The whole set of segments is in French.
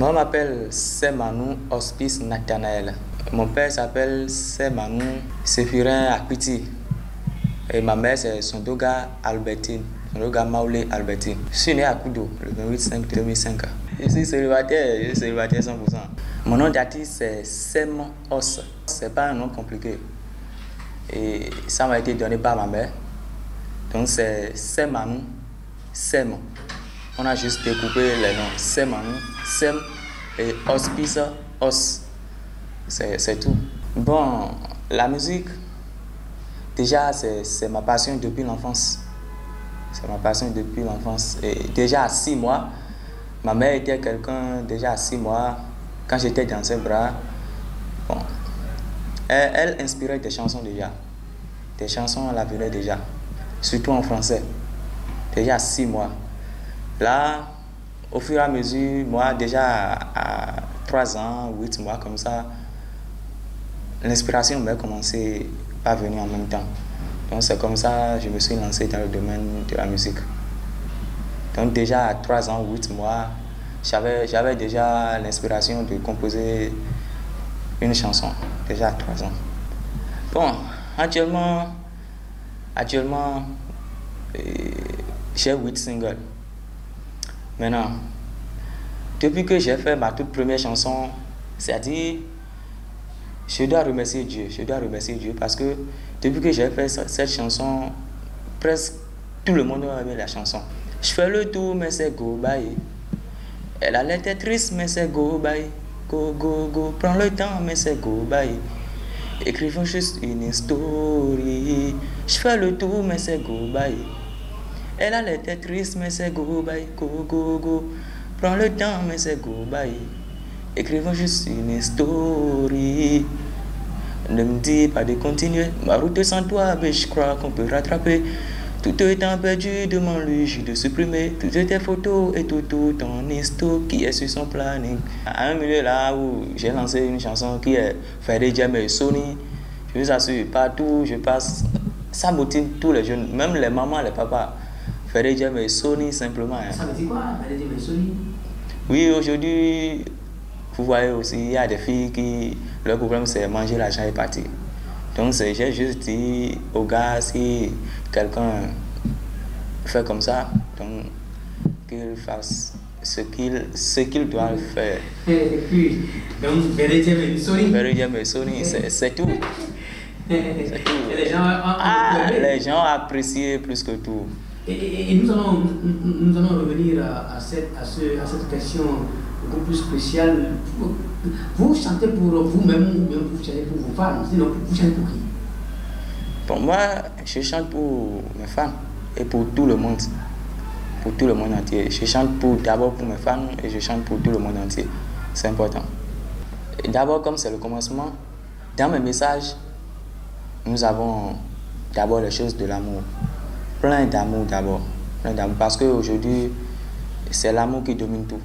Moi, je m'appelle Semanou Hospice Nathanaël. Mon père s'appelle Semanou Sephirin Akpiti. Et ma mère, c'est Sondoga Albertine. Sondoga Maoulé Albertine. Je suis né à Koudo, le 28/5/2005. Je suis célibataire 100%. Mon nom d'artiste, c'est Sem Os. C'est pas un nom compliqué. Et ça m'a été donné par ma mère. Donc c'est Semanou, Sem. On a juste découpé les noms. Semanou, Sem et Hospice, Os. C'est tout. Bon, la musique, déjà, c'est ma passion depuis l'enfance. C'est ma passion depuis l'enfance. Et déjà à 6 mois, ma mère était quelqu'un, déjà à 6 mois, quand j'étais dans ses bras, bon, elle inspirait des chansons déjà. Des chansons, elle la venait déjà. Surtout en français. Déjà à 6 mois. Là, au fur et à mesure, moi, déjà à 3 ans, 8 mois, comme ça, l'inspiration m'a commencé à venir en même temps. Donc c'est comme ça que je me suis lancé dans le domaine de la musique. Donc déjà à 3 ans, 8 mois, j'avais déjà l'inspiration de composer une chanson, déjà à 3 ans. Bon, actuellement j'ai 8 singles. Maintenant, depuis que j'ai fait ma toute première chanson, c'est-à-dire, je dois remercier Dieu parce que depuis que j'ai fait cette chanson, presque tout le monde a aimé la chanson. Je fais le tour, mais c'est go, bye. Elle a l'air triste, mais c'est go, bye. Go, go, go, prends le temps, mais c'est go, bye. Écrivons juste une story. Je fais le tour, mais c'est go, bye. Elle a l'air triste, mais c'est go, bye. Go, go, go, prends le temps, mais c'est go, bye. Écrivons juste une story. Ne me dis pas de continuer. Ma route sans toi, mais je crois qu'on peut rattraper. Tout étant perdu, demande-lui juste de supprimer toutes tes photos et tout ton histo qui est sur son planning. À un milieu là où j'ai lancé une chanson qui est Ferry Jam et Sony, je vous assure, partout je passe, ça motive tous les jeunes, même les mamans, les papas. Ferry Jam et Sony simplement. Hein. Ça veut dire quoi, Ferry Jam et Sony? Oui, aujourd'hui, vous voyez aussi, il y a des filles qui, leur problème c'est manger l'argent et partir. Donc j'ai juste dit aux gars, si quelqu'un fait comme ça, donc qu'il fasse ce qu'il doit faire. Et puis, donc Ferry Jam et Sony. Ferry Jam et Sony, c'est tout. C'est tout. Et les gens ont apprécié plus que tout. Et nous allons revenir à cette question beaucoup plus spéciale. Vous chantez pour vous-même ou bien vous chantez pour vos fans? Sinon, vous chantez pour qui? Pour moi, je chante pour mes fans et pour tout le monde. Pour tout le monde entier. Je chante d'abord pour mes fans et je chante pour tout le monde entier. C'est important. D'abord, comme c'est le commencement, dans mes messages, nous avons d'abord les choses de l'amour. Plein d'amour d'abord. Parce qu'aujourd'hui, c'est l'amour qui domine tout.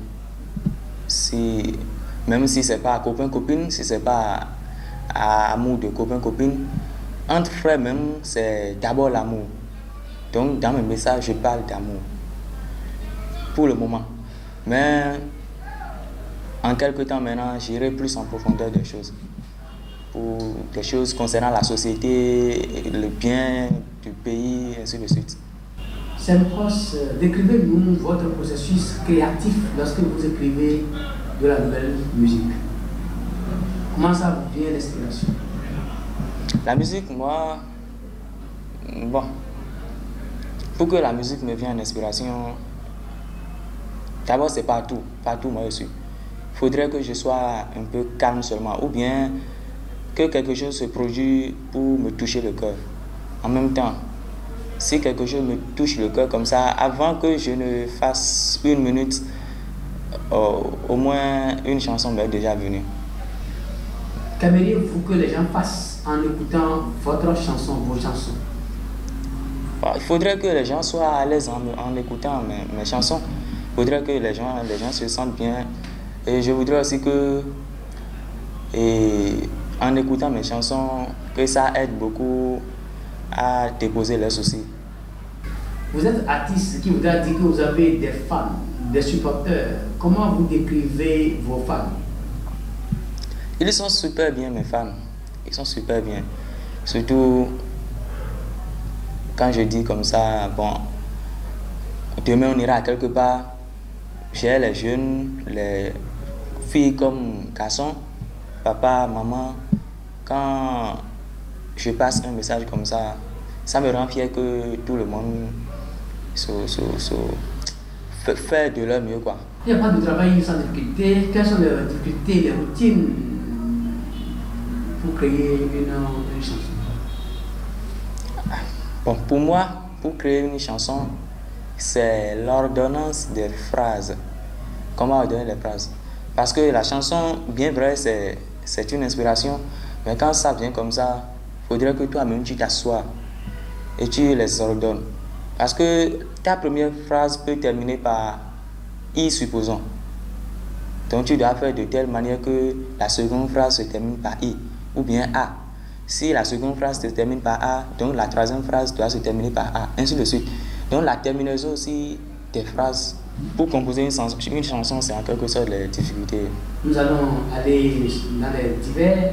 Même si ce n'est pas copain-copine, si ce n'est pas amour de copain-copine, entre frères même, c'est d'abord l'amour. Donc dans mes messages, je parle d'amour. Pour le moment. Mais en quelque temps maintenant, j'irai plus en profondeur des choses. Pour des choses concernant la société, le bien du pays, et ainsi de suite. Sempros, décrivez-nous votre processus créatif lorsque vous écrivez de la nouvelle musique. Comment ça vous vient l'inspiration? La musique, moi, bon, pour que la musique me vienne en inspiration, d'abord c'est partout moi je suis. Il faudrait que je sois un peu calme seulement, ou bien que quelque chose se produise pour me toucher le cœur. En même temps, si quelque chose me touche le cœur comme ça, avant que je ne fasse 1 minute, au moins une chanson m'est déjà venue. Qu'aimeriez-vous que les gens fassent en écoutant votre chanson, vos chansons? Il faudrait que les gens soient à l'aise en écoutant mes chansons. Il faudrait que les gens se sentent bien. Et je voudrais aussi que, en écoutant mes chansons, que ça aide beaucoup à déposer leurs soucis. Vous êtes artiste, ce qui voudrait dire que vous avez des fans, des supporters. Comment vous décrivez vos fans? Ils sont super bien, mes fans. Ils sont super bien. Surtout quand je dis comme ça, bon, demain on ira quelque part. J'ai les jeunes, les filles comme garçons, papa, maman. Quand je passe un message comme ça me rend fier que tout le monde fait de leur mieux, quoi. Il n'y a pas de travail sans difficulté. Quelles sont les difficultés, les routines pour créer une chanson? Bon, pour moi, pour créer une chanson, c'est l'ordonnance des phrases. Comment ordonner les phrases? Parce que la chanson, bien vrai, c'est une inspiration, mais quand ça vient comme ça, il faudrait que toi-même tu t'assoies et tu les ordonnes. Parce que ta première phrase peut terminer par I, supposons. Donc tu dois faire de telle manière que la seconde phrase se termine par I ou bien A. Si la seconde phrase se termine par A, donc la troisième phrase doit se terminer par A, ainsi de suite. Donc la terminaison aussi des phrases pour composer une chanson, c'est en quelque sorte les difficultés. Nous allons aller dans les divers.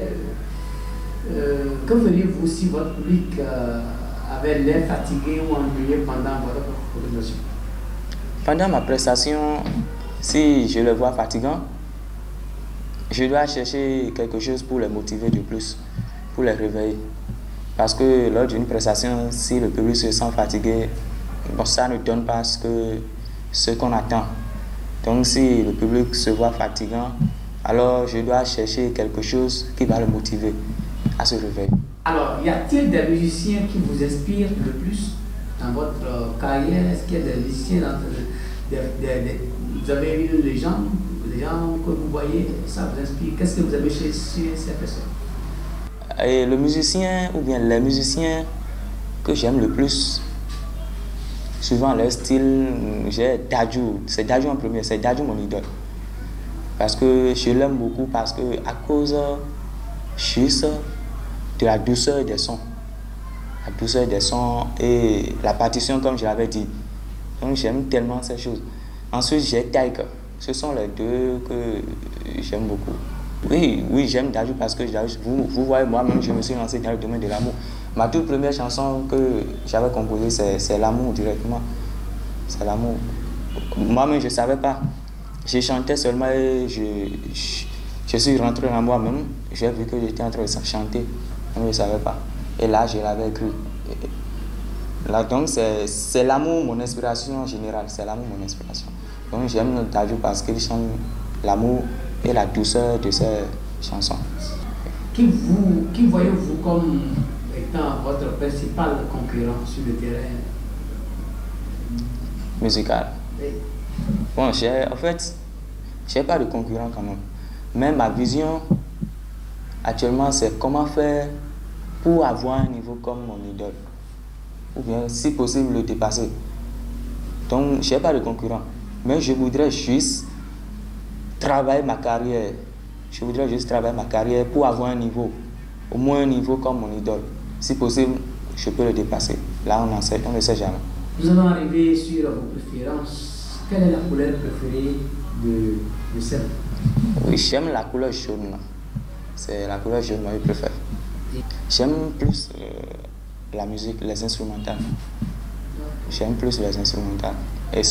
Que feriez-vous si votre public avait l'air fatigué ou ennuyé pendant votre prestation? Pendant ma prestation, si je le vois fatigant, je dois chercher quelque chose pour les motiver de plus, pour les réveiller. Parce que lors d'une prestation, si le public se sent fatigué, bon, ça ne donne pas ce qu'on attend. Donc si le public se voit fatigant, alors je dois chercher quelque chose qui va le motiver à se réveiller. Alors, y a-t-il des musiciens qui vous inspirent le plus dans votre carrière? Est-ce qu'il y a des musiciens vous avez une légende, des gens que vous voyez, ça vous inspire? Qu'est-ce que vous avez chez ces personnes? Et le musicien, ou bien les musiciens que j'aime le plus, souvent leur style, j'ai Dadju. C'est Dadju en premier, c'est Dadju mon idole. Parce que je l'aime beaucoup, parce que à cause juste de la douceur des sons. La douceur des sons et la partition, comme je l'avais dit. Donc j'aime tellement ces choses. Ensuite, j'ai Taika. Ce sont les deux que j'aime beaucoup. Oui, j'aime Dadju parce que vous voyez, moi-même, je me suis lancé dans le domaine de l'amour. Ma toute première chanson que j'avais composée, c'est l'amour directement. C'est l'amour. Moi-même, je ne savais pas. Je chantais seulement et je suis rentré dans moi-même. J'ai vu que j'étais en train de chanter. Je ne savais pas. Et là, je l'avais écrit. Là, donc, c'est l'amour, mon inspiration en général. C'est l'amour, mon inspiration. Donc, j'aime Dadju parce qu'il chante l'amour et la douceur de ses chansons. Qui voyez-vous comme étant votre principal concurrent sur le terrain musical? Oui. Bon, en fait, je n'ai pas de concurrent quand même. Mais ma vision actuellement, c'est comment faire pour avoir un niveau comme mon idole. Ou bien, si possible, le dépasser. Donc, je n'ai pas de concurrent. Mais je voudrais juste travailler ma carrière. Je voudrais juste travailler ma carrière pour avoir un niveau. Au moins un niveau comme mon idole. Si possible, je peux le dépasser. Là, on ne sait jamais. Nous allons arriver sur vos préférences. Quelle est la couleur préférée de celle? Oui, j'aime la couleur jaune. C'est la couleur jaune que je préfère. J'aime plus la musique, les instrumentales. J'aime plus les instrumentales. Et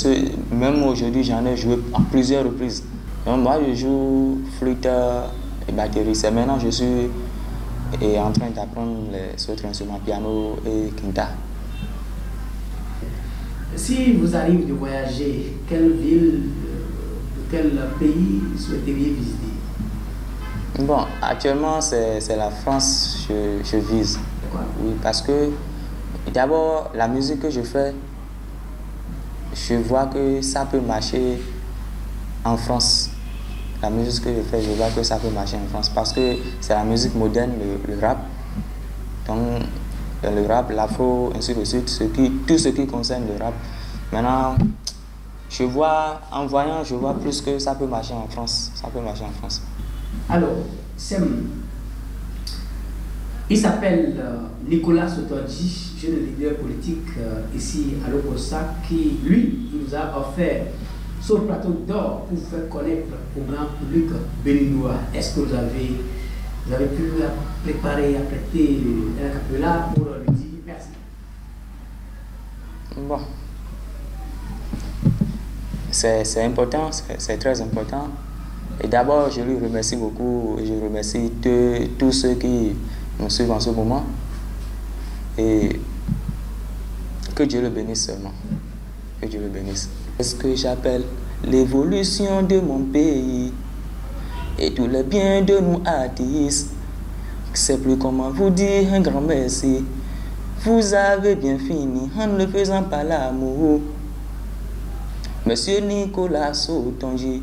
même aujourd'hui, j'en ai joué à plusieurs reprises. Donc, moi, je joue flûte et batterie. C'est maintenant que je suis en train d'apprendre les autres instruments, piano et quinta. Si vous arrivez de voyager, quelle ville, quel pays souhaiteriez visiter? Bon, actuellement, c'est la France que je vise. Oui, parce que d'abord, la musique que je fais, je vois que ça peut marcher en France. La musique que je fais, je vois que ça peut marcher en France parce que c'est la musique moderne, le rap. Donc, le rap, l'afro, ainsi de suite, tout ce qui concerne le rap. Maintenant, en voyant, je vois plus que ça peut marcher en France. Ça peut marcher en France. Alors, Sem, il s'appelle Nicolas Sotoadji, jeune leader politique ici à Lokossa, qui, lui, il nous a offert sur le plateau d'or pour vous faire connaître au grand public béninois. Est-ce que vous avez pu préparer, apprêter un capella pour lui dire merci? Bon. C'est important, c'est très important. Et d'abord, je lui remercie beaucoup. Je remercie tous ceux qui nous suivent en ce moment. Et que Dieu le bénisse seulement. Que Dieu le bénisse. C'est ce que j'appelle l'évolution de mon pays et tous les biens de nous artistes. Je ne sais plus comment vous dire un grand merci. Vous avez bien fini en ne faisant pas l'amour. Monsieur Nicolas Sautongi,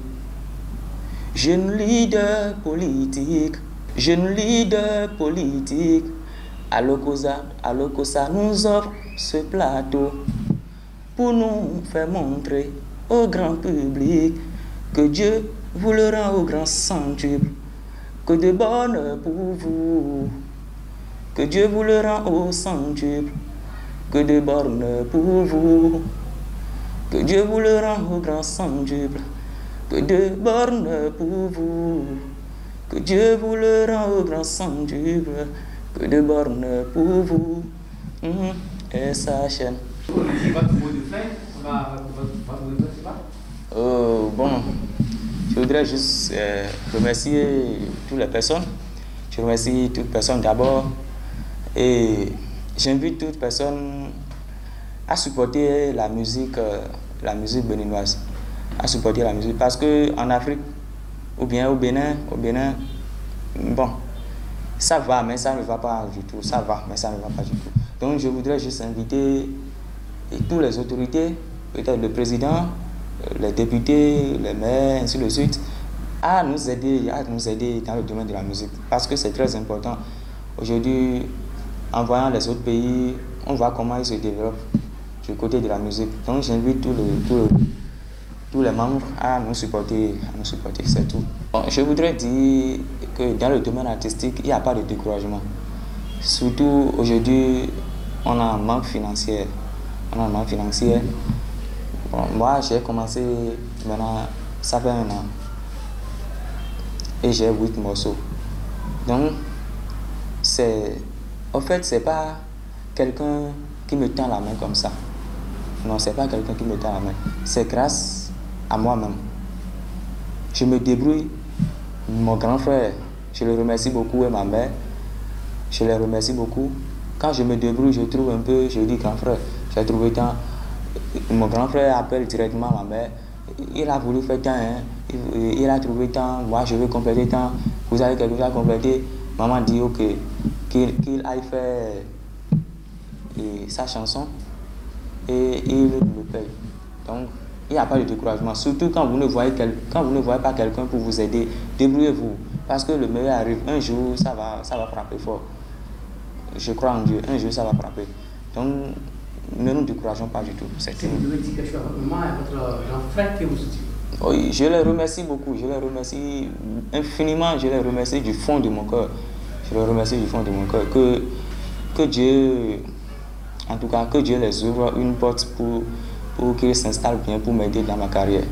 jeune leader politique, alors que ça nous offre ce plateau pour nous faire montrer au grand public que Dieu vous le rend au grand centuple, que de bonheur pour vous, que Dieu vous le rend au centuple, que de bonheur pour vous, que Dieu vous le rend au grand centuple, que de bonheur pour vous, que Dieu vous le rend au grand centuple, que de bonheur pour vous. Et sa chaîne. Votre mot de fin, votre mot de fin, c'est pas? Bon, je voudrais juste remercier toutes les personnes. Je remercie toutes les personnes d'abord et j'invite toutes les personnes à supporter la musique béninoise, à supporter la musique parce que en Afrique ou bien au Bénin, bon, ça va mais ça ne va pas du tout, ça va mais ça ne va pas du tout. Donc je voudrais juste inviter toutes les autorités, peut-être le président, les députés, les maires, ainsi de suite, à nous aider dans le domaine de la musique. Parce que c'est très important. Aujourd'hui, en voyant les autres pays, on voit comment ils se développent du côté de la musique. Donc j'invite tous les membres à nous supporter, c'est tout. Bon, je voudrais dire que dans le domaine artistique, il n'y a pas de découragement. Surtout aujourd'hui, on a un manque financier. Bon, moi, j'ai commencé maintenant, ça fait 1 an. Et j'ai 8 morceaux. Donc, en fait, c'est pas quelqu'un qui me tend la main comme ça. Non, c'est pas quelqu'un qui me tend la main. C'est grâce à moi-même. Je me débrouille. Mon grand frère, je le remercie beaucoup, et ma mère, je les remercie beaucoup. Quand je me débrouille, je trouve un peu, je dis grand frère, j'ai trouvé tant. Mon grand frère appelle directement ma mère. Il a voulu faire tant, hein. Il a trouvé tant. Moi, je veux compléter tant. Vous avez quelque chose à compléter. Maman dit ok, qu'il aille faire sa chanson et il me paye. Donc, il n'y a pas de découragement. Surtout quand vous ne voyez pas quelqu'un pour vous aider, débrouillez-vous. Parce que le meilleur arrive. Un jour, ça va frapper fort. Je crois en Dieu. Un jour, ça va frapper. Donc, ne nous décourageons pas du tout. Si vous devez dire quelque chose à votre maman et à votre grand frère qui vous soutient. Oui, je les remercie beaucoup. Je les remercie infiniment. Je les remercie du fond de mon cœur. Je les remercie du fond de mon cœur. Que Dieu, en tout cas, que Dieu les ouvre une porte pour qu'ils s'installent bien, pour m'aider dans ma carrière.